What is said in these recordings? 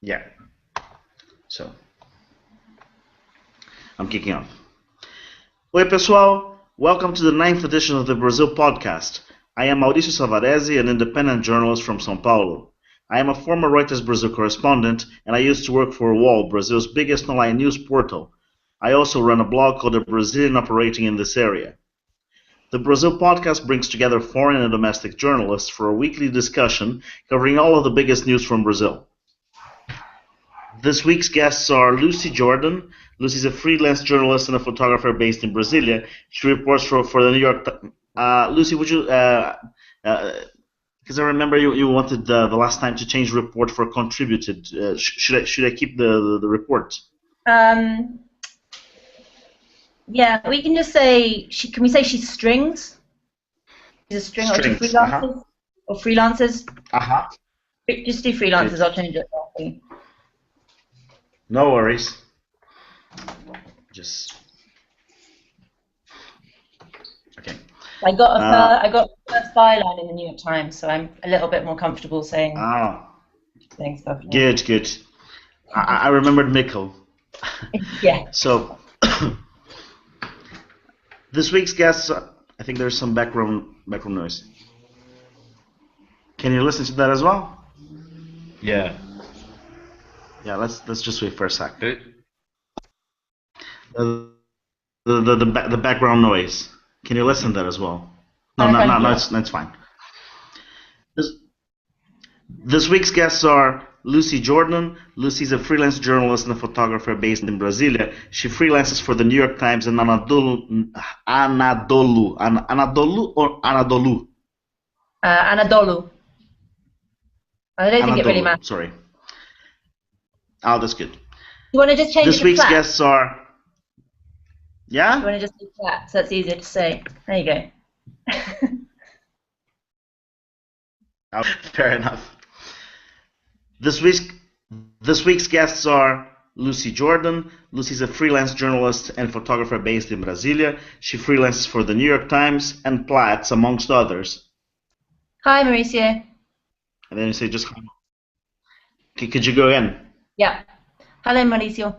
Yeah. So, I'm kicking off. Oi, pessoal. Welcome to the ninth edition of the Brazil podcast. I am Mauricio Savarese, an independent journalist from São Paulo. I am a former Reuters Brazil correspondent, and I used to work for UOL, Brazil's biggest online news portal. I also run a blog called The Brazilian Operating in this Area. The Brazil podcast brings together foreign and domestic journalists for a weekly discussion covering all of the biggest news from Brazil. This week's guests are Lucy Jordan. Lucy is a freelance journalist and a photographer based in Brasilia. She reports for the New York Times. Lucy, would you, because I remember you wanted the last time to change report for contributed. Should I keep the report? Yeah, we can just say, can we say she's strings? She's a string Strings, or freelancers? Or freelancers? Just do freelancers, Good. I'll change it. No worries. Just okay. I got a first byline in the New York Times, so I'm a little bit more comfortable saying stuff. Yeah. Good. I remembered Mikkel. Yeah. So this week's guests, I think there's some background noise. Can you listen to that as well? Yeah. Yeah, let's just wait for a sec. Good. The background noise. Can you listen to that as well? No, it's fine. This week's guests are Lucy Jordan. Lucy's a freelance journalist and a photographer based in Brasilia. She freelances for the New York Times and Anadolu. Anadolu. I don't think it really matters. Sorry. Oh, that's good. You want to just change it to This week's flat? guests are... Yeah? You want to just do flat, so that's easier to say. There you go. Oh, fair enough. This week's guests are Lucy Jordan. Lucy's a freelance journalist and photographer based in Brasilia. She freelances for the New York Times and Platts, amongst others. Hi, Mauricio. And then you say just... Could you go again? Yeah. Hello, Mauricio.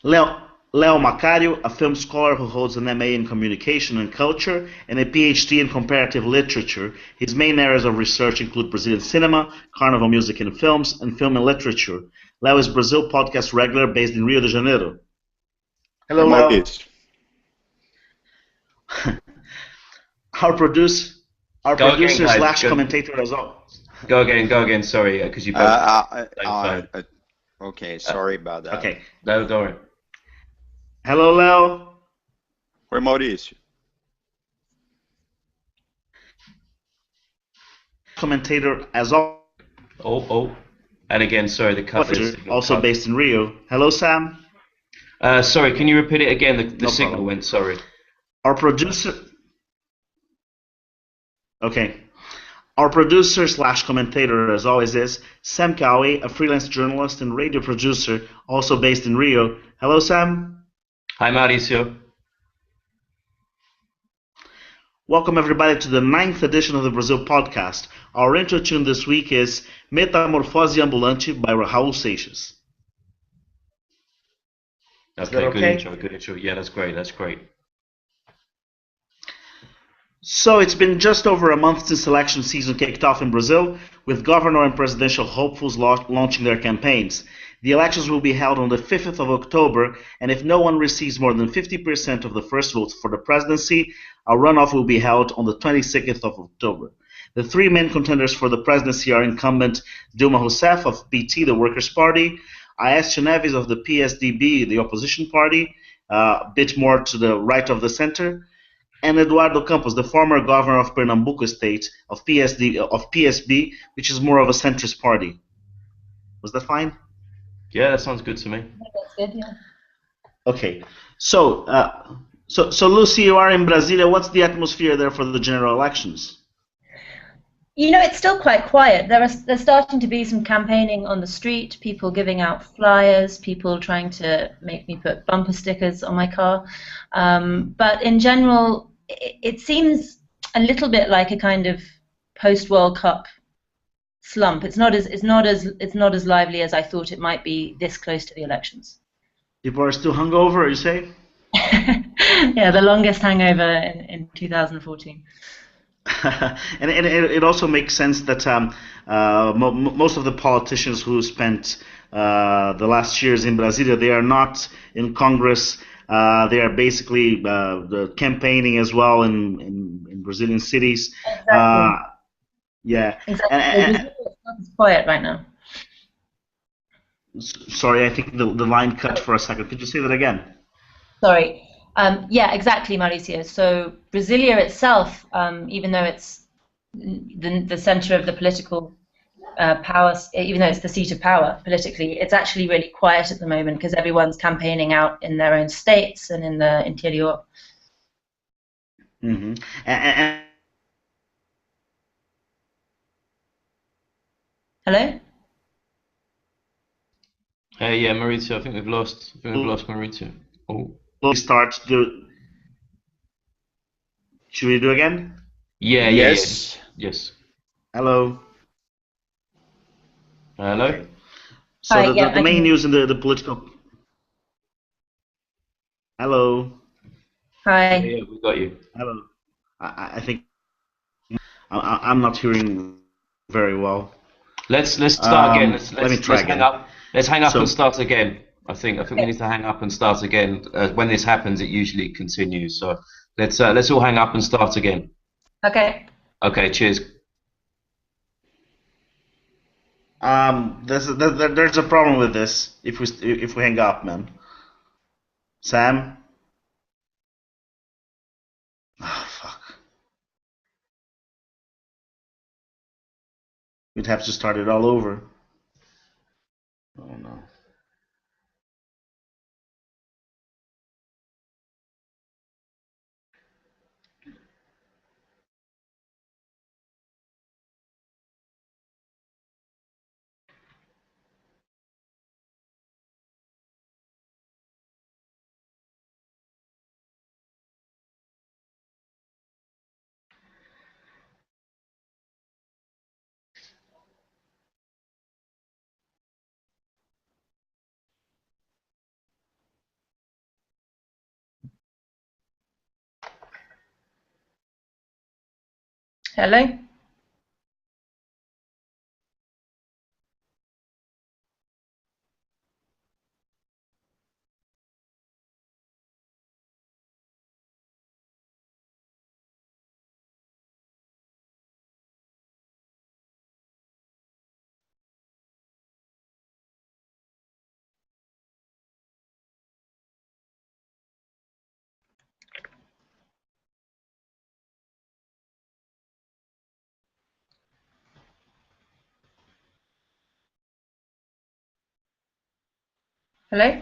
Leo Macario, a film scholar who holds an MA in Communication and Culture and a PhD in Comparative Literature. His main areas of research include Brazilian cinema, carnival music and films, and film and literature. Leo is Brazil podcast regular based in Rio de Janeiro. Hello, Leo. Our producer slash commentator as well. Go again. Sorry, because you. Okay, sorry about that. Okay. No, don't worry. Hello, Leo. Oi, Maurício. Commentator as well. Oh. And again, sorry, the cut is also based in Rio. Hello, Sam. Sorry, can you repeat it again? The No signal problem. went. Sorry. Our producer. Okay. Our producer slash commentator, as always, is Sam Cowie, a freelance journalist and radio producer, also based in Rio. Hello, Sam. Hi, Mauricio. Welcome, everybody, to the ninth edition of the Brazil podcast. Our intro tune this week is Metamorfose Ambulante by Raul Seixas. Okay, good intro. Yeah, that's great. So it's been just over a month since election season kicked off in Brazil, with governor and presidential hopefuls launching their campaigns. The elections will be held on the 5th of October, and if no one receives more than 50% of the first votes for the presidency, a runoff will be held on the 22nd of October. The three main contenders for the presidency are incumbent Dilma Rousseff of PT, the Workers' Party, Aécio Neves of the PSDB, the opposition party, a bit more to the right of the center, and Eduardo Campos, the former governor of Pernambuco state of PSB, which is more of a centrist party. Was that fine? Yeah, that sounds good to me. That's good, yeah. Okay, so Lucy, you are in Brasilia. What's the atmosphere there for the general elections? You know, it's still quite quiet. There's starting to be some campaigning on the street, people giving out flyers, people trying to make me put bumper stickers on my car. But in general, it seems a little bit like a kind of post-World Cup slump. It's not as lively as I thought it might be this close to the elections. People are still hungover, you say? Yeah, the longest hangover in 2014. And it also makes sense that most of the politicians who spent the last years in Brasilia, they are not in Congress. They are basically campaigning as well in Brazilian cities. Exactly. Yeah. Exactly. It's quiet right now. Sorry, I think the line cut for a second. Could you say that again? Sorry. Yeah, exactly, Mauricio. So Brasilia itself, even though it's the center of the political power, even though it's the seat of power politically, it's actually really quiet at the moment because everyone's campaigning out in their own states and in the interior. Mm-hmm. Hello? Hey, yeah, Maurizio, I think we've lost Maurizio. Oh. We start do. Should we do again? Yeah. Yes. Hello. Hello? Okay. So Hi, yeah, the I main can. news in the political. Hello. Hi. Yeah, we got you. Hello. I think I'm not hearing very well. Let's start again. Let me try Let's hang again. up. Let's hang up and So start again. I think we Okay. need to hang up and start again. When this happens, it usually continues. So let's all hang up and start again. Okay. Okay, cheers. there's a problem with this if we hang up, man. Sam. Oh, fuck. We'd have to start it all over. Oh no. Hello? Hello?